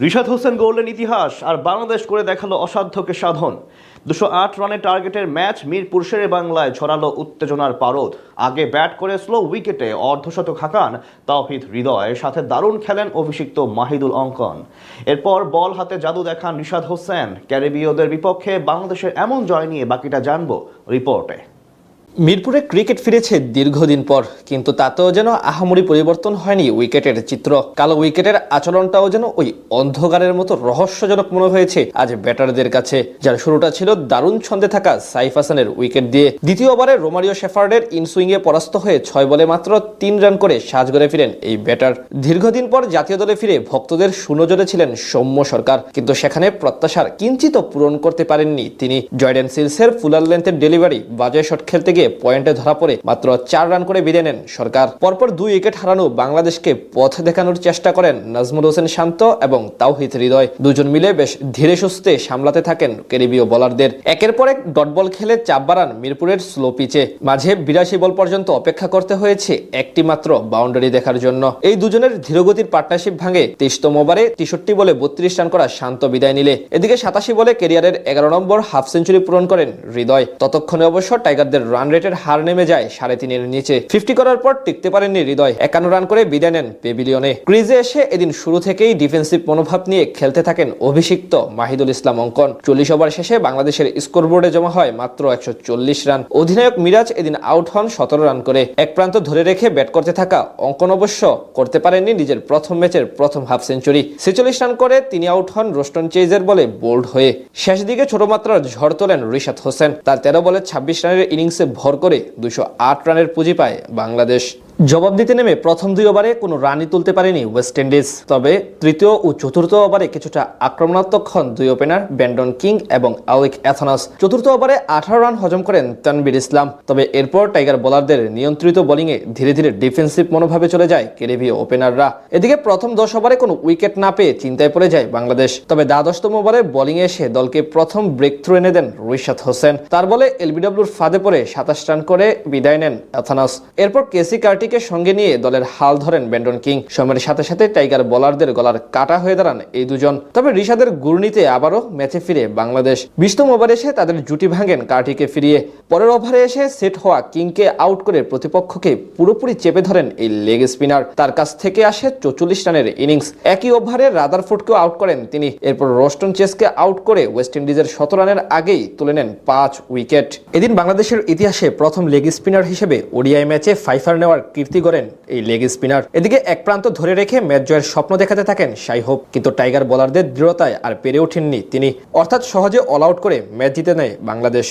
রিশাদ হোসেন গড়লেন ইতিহাস আর বাংলাদেশ করে দেখালো অসাধ্যকে সাধন। 208 রানের টার্গেটের ম্যাচ মিরপুর শেরে বাংলায় ছড়ালো উত্তেজনার পারদ। আগে ব্যাট করে স্লো উইকেটে অর্ধশতক হাঁকান তাওহিদ হৃদয়, সাথে দারুণ খেলেন অভিষিক্ত মাহিদুল অঙ্কন। এরপর বল হাতে জাদু দেখান রিশাদ হোসেন। ক্যারিবীয়দের বিপক্ষে বাংলাদেশের এমন জয় নিয়ে বাকিটা জানবো রিপোর্টে। মিরপুরে ক্রিকেট ফিরেছে দীর্ঘদিন পর, কিন্তু তাতেও যেন আহামরি পরিবর্তন হয়নি উইকেটের চিত্র। কালো উইকেটের আচরণটাও যেন ওই অন্ধকারের মতো রহস্যজনক মনে হয়েছে আজ ব্যাটারদের কাছে, যার শুরুটা ছিল দারুণ ছন্দে থাকা সাইফ হাসানের উইকেট দিয়ে। দ্বিতীয় ওভারে রোমারিও শেফার্ডের ইনসুইংয়ে পরাস্ত হয়ে 6 বলে মাত্র 3 রান করে সাজঘরে ফিরেন এই ব্যাটার। দীর্ঘদিন পর জাতীয় দলে ফিরে ভক্তদের সুনজরে ছিলেন সৌম্য সরকার, কিন্তু সেখানে প্রত্যাশার কিঞ্চিত পূরণ করতে পারেননি তিনি। জয়ডেন সিলসের ফুলার লেন্থের ডেলিভারি বাজে শট খেলতে গিয়ে পয়েন্টে ধরা পড়ে মাত্র 4 রান করে বিদায় নেন সরকার। পরপর 2 উইকেট হারানো বাংলাদেশকে পথ দেখানোর চেষ্টা করেন নাজমুল হোসেন শান্ত এবং তাওহিদ হৃদয়। দুজন মিলে বেশ ধীরে সুস্থে সামলাতে থাকেন ক্যারিবীয় বোলারদের। একের পর এক ডট বল খেলে চাপ বাড়ান মিরপুরের স্লো পিচে। মাঝে 82 বল পর্যন্ত অপেক্ষা করতে হয়েছে একটি মাত্র বাউন্ডারি দেখার জন্য। এই দুজনের ধীরগতির পার্টনারশিপ ভাঙে 23তম ওভারে 63 বলে 32 রান করা শান্ত বিদায় নিলে। এদিকে 87 বলে ক্যারিয়ারের 11 নম্বর হাফ সেঞ্চুরি পূরণ করেন হৃদয়। ততক্ষণে অবশ্য টাইগারদের রান রেটের হার নেমে যায় 3.5-এর নিচে। 50 করার পর টিকতে পারেননি হৃদয়, 51 রান করে বিদায় নেন পেভিলিয়নে। ক্রিজে এসে এদিন শুরু থেকেই ডিফেন্সিভ মনোভাব নিয়ে খেলতে থাকেন অভিষিক্ত মাহিদুল ইসলাম অঙ্কন। 40 ওভার শেষে বাংলাদেশের স্কোরবোর্ডে জমা হয় মাত্র 140 রান। অধিনায়ক মিরাজ এদিন আউট হন 17 রান করে। এক প্রান্ত ধরে রেখে ব্যাট করতে থাকা অঙ্কন অবশ্য করতে পারেননি নিজের প্রথম ম্যাচের প্রথম হাফ সেঞ্চুরি। 46 রান করে তিনি আউট হন রোস্টন চেজের বলে বোল্ড হয়ে। শেষ দিকে ছোট মাত্রার ঝড় তোলেন রিশাদ হোসেন। তার 13 বলে 26 রানের ইনিংসে ভর করে 208 রানের পুঁজি পায় বাংলাদেশ। জবাব দিতে নেমে প্রথম 2 ওভারে কোনো রানই তুলতে পারেনি ওয়েস্ট ইন্ডিজ। তবে তৃতীয় ও চতুর্থ ওভারে কিছুটা আক্রমণাত্মক হন 2 ওপেনার ব্যান্ডন কিং এবং আলেক অ্যাথনাস। চতুর্থ ওভারে 18 রান হজম করেন তানভীর ইসলাম। তবে এরপর টাইগার বোলারদের নিয়ন্ত্রিত বোলিংয়ে ধীরে ধীরে ডিফেন্সিভ মনোভাবে চলে যায় ক্যারিবীয় ওপেনাররা। এদিকে প্রথম 10 ওভারে কোনো উইকেট না পেয়ে চিন্তায় পড়ে যায় বাংলাদেশ। তবে 12তম ওভারে বোলিংয়ে এসে দলকে প্রথম ব্রেক থ্রু এনে দেন রিশাদ হোসেন। তার বলে এলবিডব্লিউর ফাঁদে পড়ে 27 রান করে বিদায় নেন অ্যাথনাস। এরপর কেসি কার্টিকে সঙ্গে নিয়ে দলের হাল ধরেন ব্যান্ডন কিং। সময়ের সাথে সাথে টাইগার বোলারদের গলার কাটা হয়ে দাঁড়ান এই দুজন। তবে রিশাদের ঘূর্ণিতে আবারও ম্যাচে ফিরে বাংলাদেশ। 20তম ওভারে এসে তাদের জুটি ভাঙেন কার্টিকে ফিরিয়ে। পরের ওভারে এসে সেট হওয়া কিংকে আউট করে প্রতিপক্ষকে পুরোপুরি চেপে ধরেন এই লেগ স্পিনার। তার কাছ থেকে আসে 44 রানের ইনিংস। একই ওভারে রাদারফোর্ডকেও আউট করেন তিনি। এরপর রোস্টন চেজকে আউট করে ওয়েস্ট ইন্ডিজের 17 রানের আগেই তুলে নেন 5 উইকেট। এদিন বাংলাদেশের ইতিহাসে প্রথম লেগ স্পিনার হিসেবে ওডিআই ম্যাচে 5 নেওয়ার কীর্তি করেন এই লেগ স্পিনার। এদিকে এক প্রান্ত ধরে রেখে ম্যাচ জয়ের স্বপ্ন দেখাতে থাকেন শাই হোপ, কিন্তু টাইগার বোলারদের দৃঢ়তায় আর পেরে ওঠেননি তিনি। অর্থাৎ সহজে অল আউট করে ম্যাচ জিতে নেয় বাংলাদেশ।